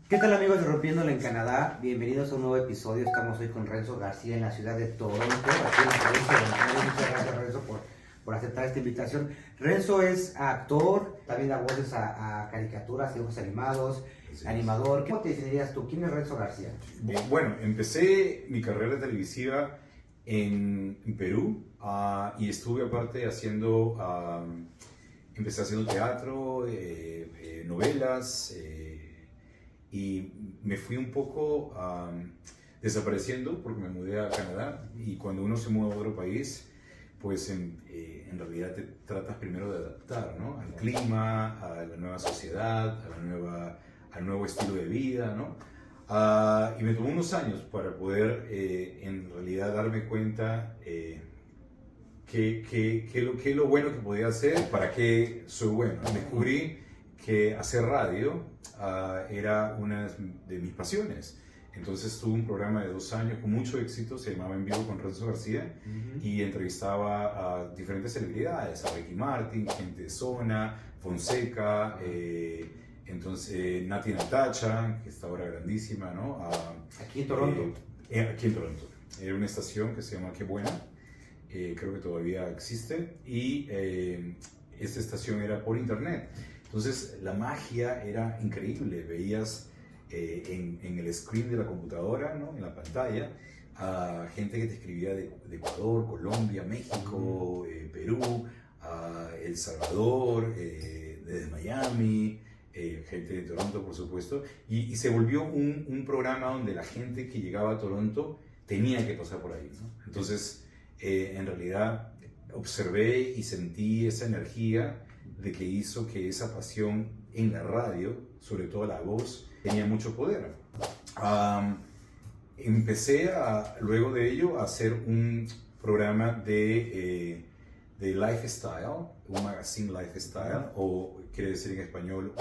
¿Qué tal amigos de Rompiéndola en Canadá? Bienvenidos a un nuevo episodio. Estamos hoy con Renzo García en la ciudad de Toronto, aquí en la provincia de Ontario. Muchas gracias Renzo por aceptar esta invitación. Renzo es actor, también da voces a caricaturas, dibujos animados, Sí. animador. ¿Cómo te definirías tú? ¿Quién es Renzo García? Bueno, empecé mi carrera televisiva en Perú y estuve aparte haciendo, empecé haciendo teatro, novelas y me fui un poco desapareciendo porque me mudé a Canadá y cuando uno se muda a otro país, pues en realidad te tratas primero de adaptar, ¿no? Al clima, a la nueva sociedad, al nuevo estilo de vida, ¿no? Y me tomó unos años para poder en realidad darme cuenta qué es lo bueno que podía hacer, para qué soy bueno. Descubrí que hacer radio era una de mis pasiones. Entonces tuve un programa de 2 años con mucho éxito, se llamaba En Vivo con Renzo García, y entrevistaba a diferentes celebridades, a Ricky Martin, gente de Zona, Fonseca, entonces Nati Natacha, que está ahora grandísima, ¿no? Aquí en Toronto. Aquí en Toronto. Era una estación que se llama Qué Buena, creo que todavía existe, y esta estación era por internet. Entonces la magia era increíble, veías en el screen de la computadora, ¿no? En la pantalla, a gente que te escribía de Ecuador, Colombia, México, Perú, El Salvador, desde Miami, gente de Toronto, por supuesto, y se volvió un programa donde la gente que llegaba a Toronto tenía que pasar por ahí, ¿no? Entonces, en realidad, observé y sentí esa energía de que hizo que esa pasión en la radio, sobre todo la voz, tenía mucho poder. Empecé luego de ello a hacer un programa de lifestyle, un magazine lifestyle, o quiere decir en español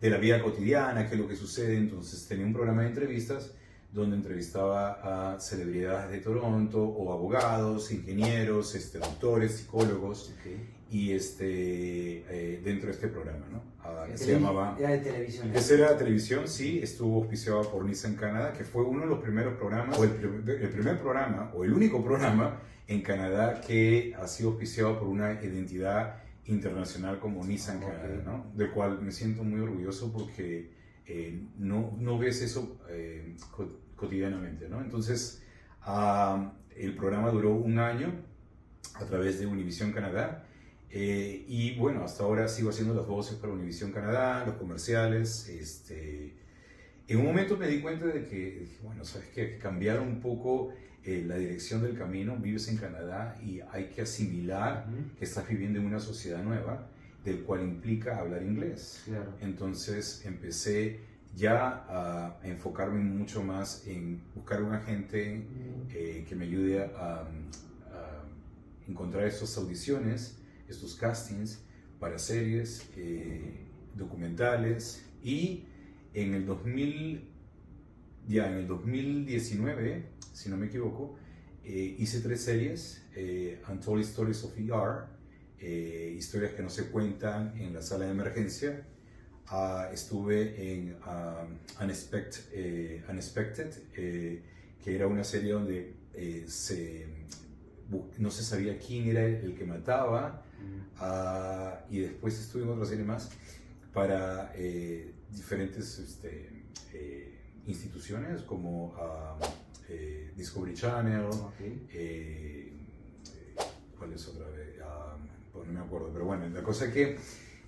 de la vida cotidiana, qué es lo que sucede. Entonces tenía un programa de entrevistas donde entrevistaba a celebridades de Toronto o abogados, ingenieros, doctores, psicólogos, y dentro de este programa, ¿no? Se llamaba... Era de televisión. Esa era televisión, sí, estuvo auspiciado por Nissan Canadá, que fue uno de los primeros programas, o el primer programa, o el único programa en Canadá que ha sido auspiciado por una identidad internacional como Nissan Canadá, ¿no? Del cual me siento muy orgulloso porque no ves eso cotidianamente, ¿no? Entonces, el programa duró 1 año a través de Univision Canadá. Y bueno, hasta ahora sigo haciendo las voces para Univision Canadá, los comerciales. En un momento me di cuenta de que, dije, bueno, sabes que hay que cambiar un poco la dirección del camino. Vives en Canadá y hay que asimilar que estás viviendo en una sociedad nueva, del cual implica hablar inglés. Claro. Entonces empecé ya a enfocarme mucho más en buscar una gente que me ayude a encontrar estas audiciones, estos castings para series, documentales, y en el 2019, si no me equivoco, hice 3 series, Untold Stories of ER, historias que no se cuentan en la sala de emergencia. Estuve en Unexpected, que era una serie donde no se sabía quién era el que mataba. Y después estuve en otra serie más para diferentes instituciones como Discovery Channel, ¿cuál es otra vez? Pues no me acuerdo, pero bueno, la cosa es que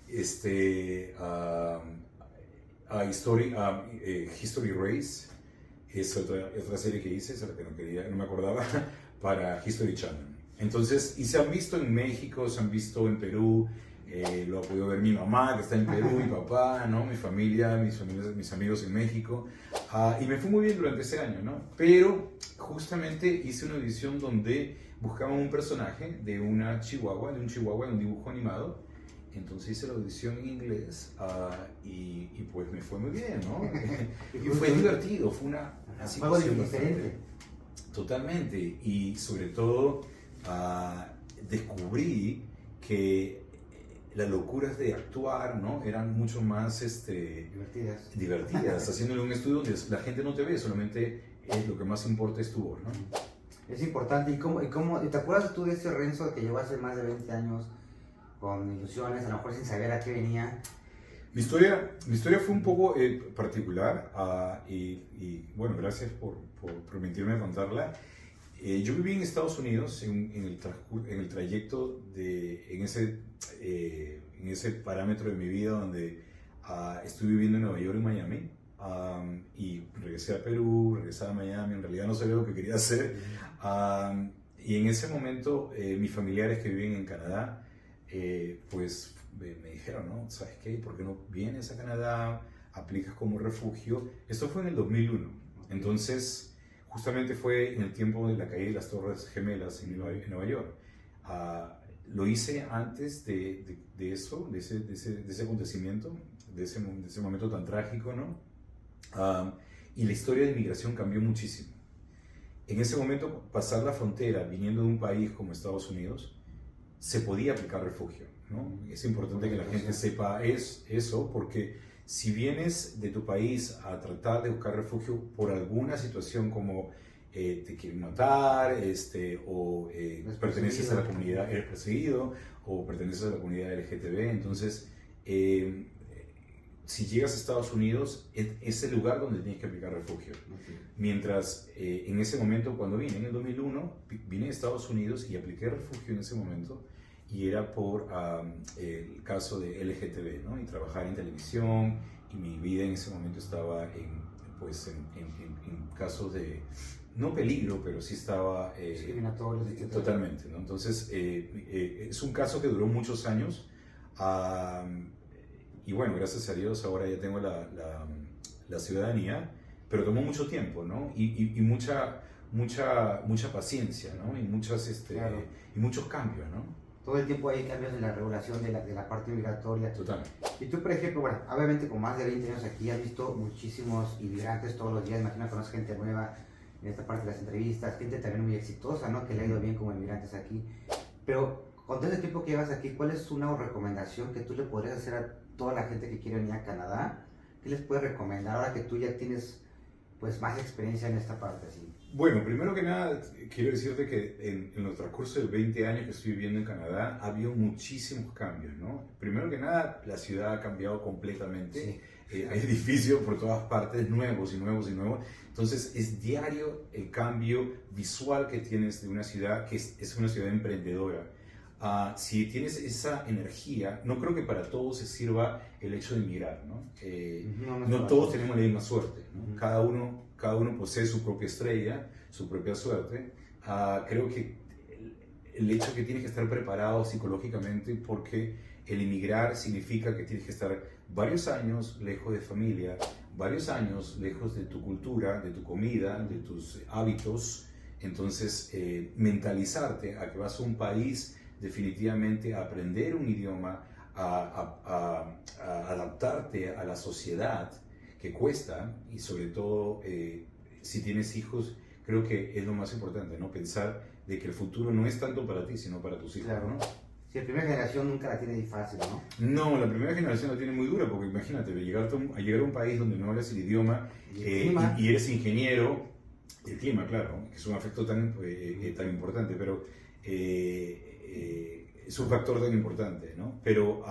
History Race es otra serie que hice, esa es la que no me acordaba, para History Channel. Entonces, y se han visto en México, se han visto en Perú, lo ha podido ver mi mamá que está en Perú, mi papá, ¿no? Mi familia, mis amigos en México, y me fue muy bien durante ese año, ¿no? Pero justamente hice una edición donde buscaban un personaje de un chihuahua, de un dibujo animado. Entonces hice la audición en inglés y pues me fue muy bien, ¿no? Y fue divertido, fue una situación diferente. Totalmente, y sobre todo descubrí que las locuras de actuar, ¿no? Eran mucho más divertidas, haciéndole un estudio donde la gente no te ve, solamente lo que más importa es tu voz, ¿no? Es importante. ¿Y te acuerdas tú de ese Renzo que llegó hace más de 20 años con ilusiones, a lo mejor sin saber a qué venía? Mi historia fue un poco particular y bueno, gracias por permitirme contarla. Yo viví en Estados Unidos en el trayecto en ese parámetro de mi vida donde estuve viviendo en Nueva York y Miami. Y regresé a Perú, regresé a Miami, en realidad no sabía lo que quería hacer. Y en ese momento mis familiares que viven en Canadá, pues me dijeron, ¿no? ¿Sabes qué? ¿Por qué no vienes a Canadá? Aplicas como refugio. Esto fue en el 2001. Entonces, justamente fue en el tiempo de la caída de las Torres Gemelas en Nueva York. Lo hice antes de eso, de ese acontecimiento, de ese momento tan trágico, ¿no? Y la historia de inmigración cambió muchísimo. En ese momento, pasar la frontera viniendo de un país como Estados Unidos, se podía aplicar refugio, ¿no? Es importante que la gente sepa eso, porque si vienes de tu país a tratar de buscar refugio por alguna situación como te quieren matar, o perteneces a la comunidad, eres perseguido, o perteneces a la comunidad LGTB, entonces si llegas a Estados Unidos, es el lugar donde tienes que aplicar refugio. Okay. Mientras en ese momento, cuando vine en el 2001, vine a Estados Unidos y apliqué refugio en ese momento, y era por el caso de LGTB, ¿no? Y trabajar en televisión, y mi vida en ese momento estaba en casos de, no peligro, pero sí estaba discriminatorios. Totalmente, ¿no? Entonces, es un caso que duró muchos años. Y bueno, gracias a Dios ahora ya tengo la ciudadanía, pero tomó mucho tiempo, ¿no? Y mucha paciencia, ¿no? Y claro. Y muchos cambios, ¿no? Todo el tiempo hay cambios en la regulación de la parte migratoria. Totalmente. Y tú, por ejemplo, bueno, obviamente con más de 20 años aquí has visto muchísimos inmigrantes todos los días. Imagino que conoces gente nueva en esta parte de las entrevistas, gente también muy exitosa, ¿no? Que le ha ido bien como inmigrantes aquí. Pero con todo ese tiempo que llevas aquí, ¿cuál es una recomendación que tú le podrías hacer a toda la gente que quiere venir a Canadá? ¿Qué les puedes recomendar ahora que tú ya tienes pues más experiencia en esta parte? ¿Sí? Bueno, primero que nada, quiero decirte que en el transcurso de 20 años que estoy viviendo en Canadá, ha habido muchísimos cambios, ¿no? Primero que nada, la ciudad ha cambiado completamente. Sí. Hay edificios por todas partes, nuevos y nuevos y nuevos. Entonces, es diario el cambio visual que tienes de una ciudad que es una ciudad emprendedora. Si tienes esa energía, no creo que para todos se sirva el hecho de emigrar, ¿no? No todos tenemos la misma suerte, ¿no? Cada uno posee su propia estrella, su propia suerte. Creo que el hecho que tienes que estar preparado psicológicamente, porque el emigrar significa que tienes que estar varios años lejos de familia, varios años lejos de tu cultura, de tu comida, de tus hábitos. Entonces, mentalizarte a que vas a un país definitivamente a aprender un idioma, a adaptarte a la sociedad, que cuesta, y sobre todo si tienes hijos, creo que es lo más importante, ¿no? Pensar de que el futuro no es tanto para ti, sino para tus hijos, claro, ¿no? Si la primera generación nunca la tiene fácil, ¿no? No, la primera generación la tiene muy dura, porque imagínate, llegar a un país donde no hablas el idioma y eres ingeniero, el clima, claro, que es un afecto tan importante, pero es un factor tan importante, ¿no? Pero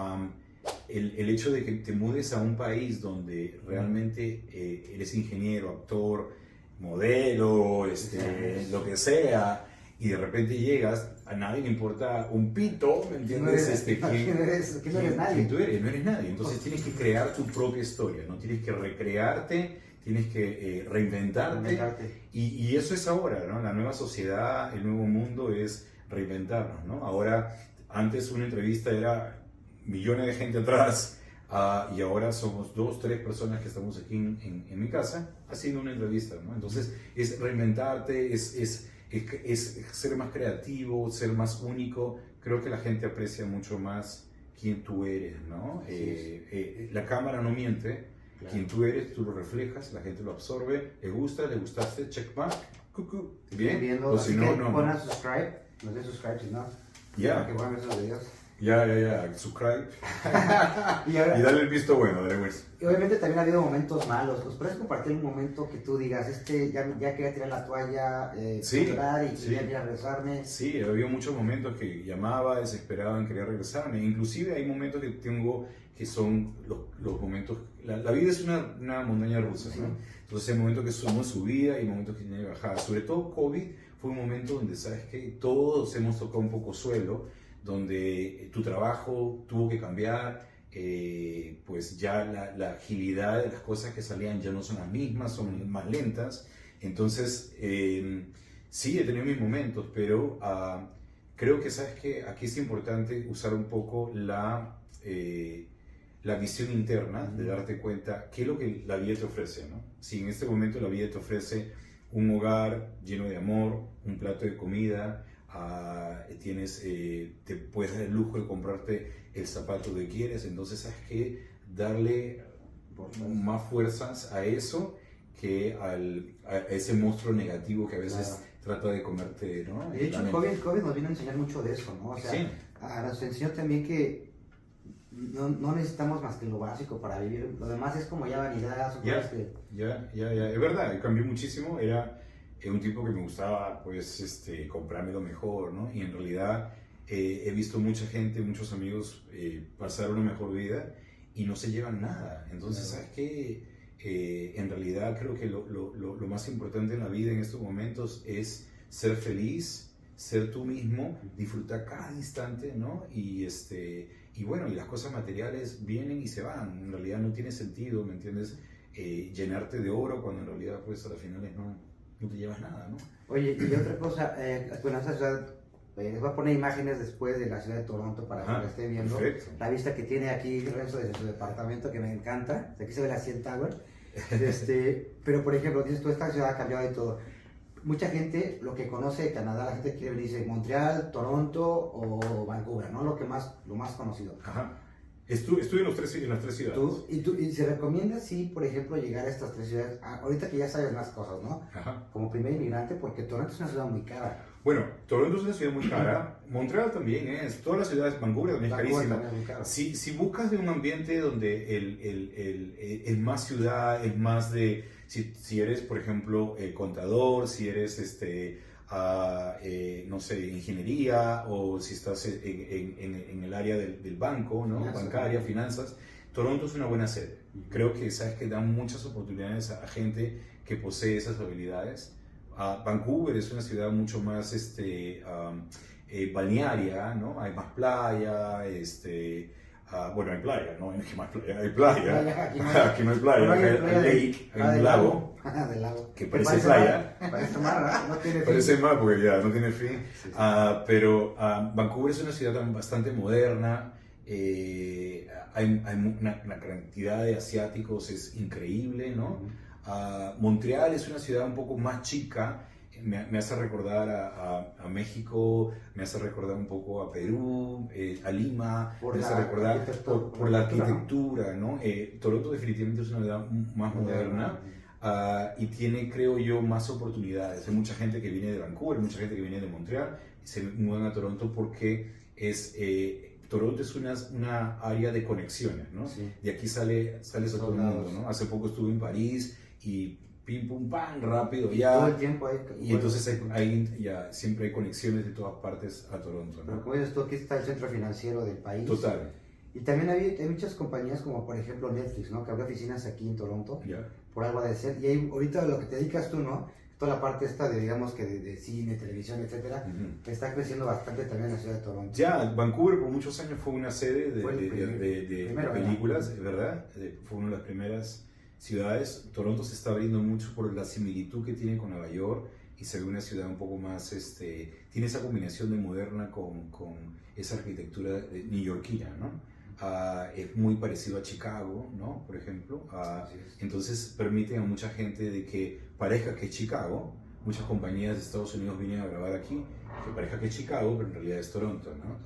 el hecho de que te mudes a un país donde realmente eres ingeniero, actor, modelo, lo que sea, y de repente llegas, a nadie le importa un pito, ¿me entiendes? ¿Quién no eres nadie? Tú no eres nadie, entonces tienes que crear tu propia historia, ¿no? Tienes que recrearte, tienes que reinventarte. Y eso es ahora, ¿no? La nueva sociedad, el nuevo mundo es reinventarnos, ¿no? Ahora, antes una entrevista era millones de gente atrás, y ahora somos 2, 3 personas que estamos aquí en mi casa haciendo una entrevista, ¿no? Entonces, es reinventarte, es ser más creativo, ser más único. Creo que la gente aprecia mucho más quién tú eres, ¿no? La cámara no miente. Claro. Quien tú eres, tú lo reflejas, la gente lo absorbe, le gusta, le gustaste, check mark, bien, o si no, no. Pon a subscribe, no sé subscribe, si no, ya. Que puedan ver esos videos. Subscribe. Y, ahora, Y dale el visto bueno, dale pues. y obviamente también ha habido momentos malos. ¿Pues puedes compartir un momento que tú digas, ya quería tirar la toalla, Sí, llorar y sí. quería ir a regresarme? Sí, había muchos momentos que llamaba, desesperado en querer regresarme. Inclusive hay momentos que tengo que son los momentos... La vida es una montaña rusa, ¿no? Sí. Entonces hay momentos que somos subida y momentos que tiene bajada. Sobre todo COVID fue un momento donde, ¿sabes qué? Todos hemos tocado un poco suelo, donde tu trabajo tuvo que cambiar, pues ya la agilidad de las cosas que salían ya no son las mismas, son más lentas. Entonces, sí, he tenido mis momentos, pero creo que, ¿sabes qué? Aquí es importante usar un poco la visión interna de darte cuenta qué es lo que la vida te ofrece, ¿no? Si en este momento la vida te ofrece un hogar lleno de amor, un plato de comida, te puedes dar el lujo de comprarte el zapato que quieres, entonces sabes que darle más fuerzas a eso que a ese monstruo negativo que a veces trata de comerte, ¿no? De hecho, COVID nos vino a enseñar mucho de eso, ¿no? O sea, sí. Nos enseñó también que no necesitamos más que lo básico para vivir. Lo demás es como ya vanidad, son cosas que... Ya, es verdad, cambió muchísimo. Era un tipo que me gustaba, pues, comprarme lo mejor, ¿no? Y en realidad he visto mucha gente, muchos amigos pasar una mejor vida y no se llevan nada. Entonces, ¿sabes qué? En realidad creo que lo más importante en la vida en estos momentos es ser feliz, ser tú mismo, disfrutar cada instante, ¿no? Y bueno, y las cosas materiales vienen y se van. En realidad no tiene sentido, ¿me entiendes? Llenarte de oro cuando en realidad, pues, a las finales no te llevas nada, ¿no? Oye, y otra cosa, bueno, esa ciudad, les voy a poner imágenes después de la ciudad de Toronto para que la estén viendo. Perfecto. La vista que tiene aquí Renzo desde su departamento, que me encanta. Aquí se ve la CN Tower. Pero, por ejemplo, dices tú, esta ciudad ha cambiado y todo. Mucha gente, lo que conoce de Canadá, la gente quiere venir, dice Montreal, Toronto o Vancouver, ¿no? Lo más conocido. Ajá. Estuve en las tres ciudades. ¿Y se recomienda, sí, por ejemplo, llegar a estas tres ciudades, ahorita que ya sabes más cosas, ¿no? Ajá. Como primer inmigrante, porque Toronto es una ciudad muy cara. Bueno, Toronto es una ciudad muy cara, Montreal también es, todas las ciudades, Vancouver también es carísima. Si buscas de un ambiente donde el más ciudad, el más de, si eres, por ejemplo, contador, si eres, no sé, ingeniería, o si estás en el área del banco, ¿no? Bancaria, finanzas, Toronto es una buena sede. Creo que, sabes, que dan muchas oportunidades a gente que posee esas habilidades. Vancouver es una ciudad mucho más balnearia, ¿no? Hay más playa, bueno, hay playa, ¿no? Hay más playa, hay playa. Aquí no hay playa, hay lake, hay un lago, que parece playa. Parece mar, ¿no? Tiene fin. Parece mar porque ya no tiene fin. Sí. Pero Vancouver es una ciudad bastante moderna. Hay una cantidad de asiáticos, es increíble, ¿no? Montreal es una ciudad un poco más chica, me hace recordar a México, me hace recordar un poco a Perú, a Lima, me hace recordar por la arquitectura, ¿no? Toronto definitivamente es una ciudad más moderna y tiene, creo yo, más oportunidades. Hay mucha gente que viene de Vancouver, mucha gente que viene de Montreal y se mudan a Toronto porque Toronto es una área de conexiones, ¿no? Sí. De aquí sales a todo el mundo, ¿no? Hace poco estuve en París y pim, pum, pam, rápido ya. Todo el tiempo hay. Y entonces ya siempre hay conexiones de todas partes a Toronto, ¿no? Pero como dices tú, aquí está el centro financiero del país. Total. Y también hay muchas compañías como por ejemplo Netflix, ¿no? Que abre oficinas aquí en Toronto. Yeah. Por algo de ser. Y ahí, ahorita lo que te dedicas tú, ¿no? Toda la parte esta de, digamos que de cine, televisión, etcétera, está creciendo bastante también en la ciudad de Toronto. Ya, Vancouver por muchos años fue una sede de películas, ¿verdad? Fue una de las primeras ciudades. Toronto se está abriendo mucho por la similitud que tiene con Nueva York y se ve una ciudad un poco más, tiene esa combinación de moderna con esa arquitectura neoyorquina, ¿no? Es muy parecido a Chicago, ¿no? Por ejemplo. Entonces permite a mucha gente de que parezca que es Chicago. Muchas compañías de Estados Unidos vienen a grabar aquí, que parezca que es Chicago, pero en realidad es Toronto, ¿no?